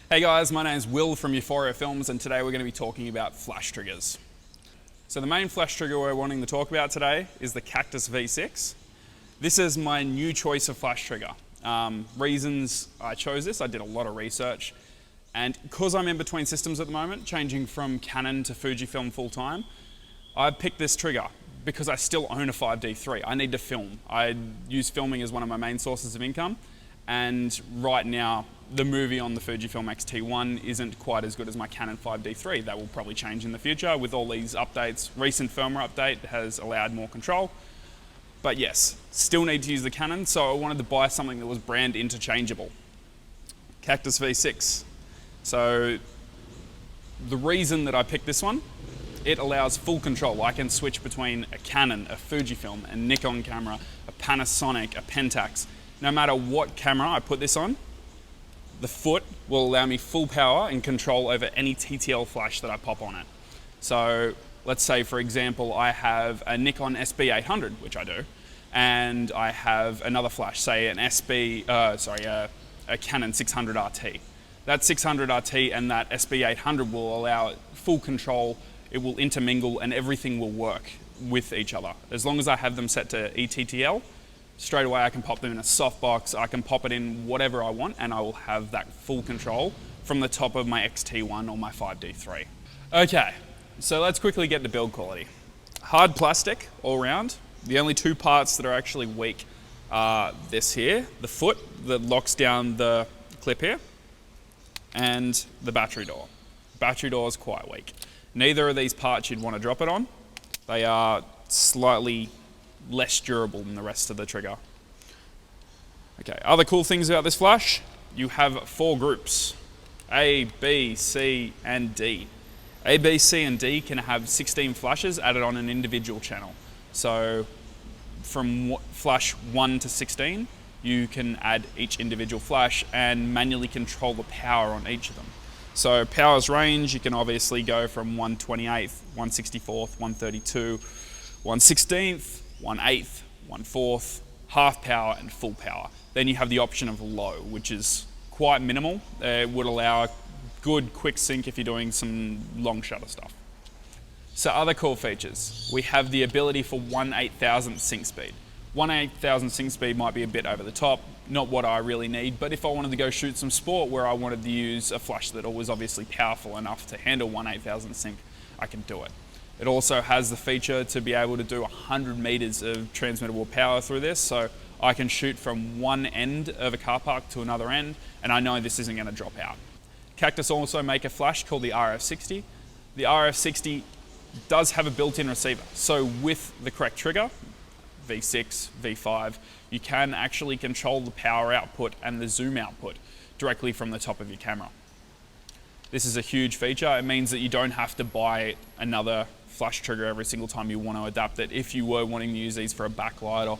Hey guys, my name's Will from Euphoria Films, and today we're going to be talking about flash triggers. So the main flash trigger we're wanting to talk about today is the Cactus V6. This is my new choice of flash trigger. Reasons I chose this, I did a lot of research, and because I'm in between systems at the moment, changing from Canon to Fujifilm full time, I picked this trigger because I still own a 5D3. I need to film. I use filming as one of my main sources of income, and right now the movie on the Fujifilm X-T1 isn't quite as good as my Canon 5D3. That will probably change in the future with all these updates. Recent firmware update has allowed more control. But yes, still need to use the Canon, so I wanted to buy something that was brand interchangeable. Cactus V6. So the reason that I picked this one, it allows full control. I can switch between a Canon, a Fujifilm, a Nikon camera, a Panasonic, a Pentax. No matter what camera I put this on, the foot will allow me full power and control over any TTL flash that I pop on it. So let's say, for example, I have a Nikon SB800, which I do, and I have another flash, say an a Canon 600 RT. That 600 RT and that SB800 will allow full control. It will intermingle and everything will work with each other. As long as I have them set to eTTL, straight away I can pop them in a softbox, I can pop it in whatever I want, and I will have that full control from the top of my X-T1 or my 5D3. Okay, so let's quickly get to build quality. Hard plastic all around. The only two parts that are actually weak are this here, the foot that locks down the clip here, and the battery door. Battery door is quite weak. Neither of these parts you'd want to drop it on. They are slightly less durable than the rest of the trigger. Okay, other cool things about this flash, you have 4 groups, A, B, C, and D. A, B, C, and D can have 16 flashes added on an individual channel. So from flash 1 to 16, you can add each individual flash and manually control the power on each of them. So power's range, you can obviously go from 1/28th, 1/64th, 1/32, 1/16th, 1/8th, 1/4th, half power and full power. Then you have the option of low, which is quite minimal. It would allow a good quick sync if you're doing some long shutter stuff. So other cool features. We have the ability for 1/8000th sync speed. 1/8000th sync speed might be a bit over the top, not what I really need, but if I wanted to go shoot some sport where I wanted to use a flash that was obviously powerful enough to handle 1/8000th sync, I can do it. It also has the feature to be able to do 100 meters of transmittable power through this, so I can shoot from one end of a car park to another end, and I know this isn't going to drop out. Cactus also make a flash called the RF60. The RF60 does have a built-in receiver, so with the correct trigger, V6, V5, you can actually control the power output and the zoom output directly from the top of your camera. This is a huge feature. It means that you don't have to buy another flash trigger every single time you want to adapt it. If you were wanting to use these for a backlight or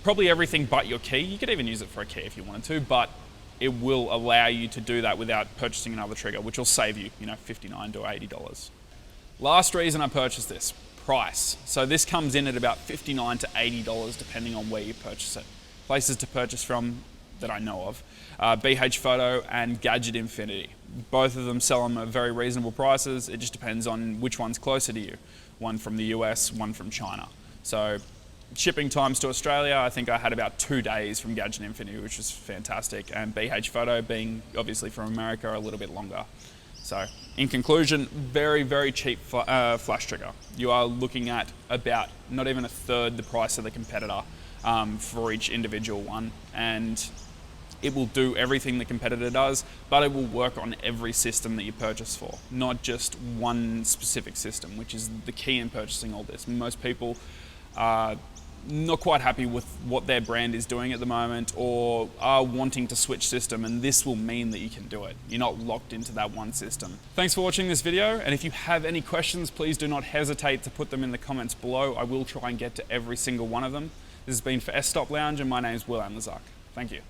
probably everything but your key, you could even use it for a key if you wanted to, but it will allow you to do that without purchasing another trigger, which will save you, $59 to $80. Last reason I purchased this, price. So this comes in at about $59 to $80 depending on where you purchase it. Places to purchase from that I know of, BH Photo and Gadget Infinity. Both of them sell them at very reasonable prices. It just depends on which one's closer to you. One from the US, one from China. So shipping times to Australia, I think I had about 2 days from Gadget Infinity, which was fantastic. And BH Photo being obviously from America, a little bit longer. So in conclusion, very, very cheap flash trigger. You are looking at about not even a third the price of the competitor for each individual one. And it will do everything the competitor does, but it will work on every system that you purchase for, not just one specific system, which is the key in purchasing all this. Most people are not quite happy with what their brand is doing at the moment or are wanting to switch system, and this will mean that you can do it. You're not locked into that one system. Thanks for watching this video, and if you have any questions, please do not hesitate to put them in the comments below. I will try and get to every single one of them. This has been for S-Stop Lounge, and my name is Will Anlezark. Thank you.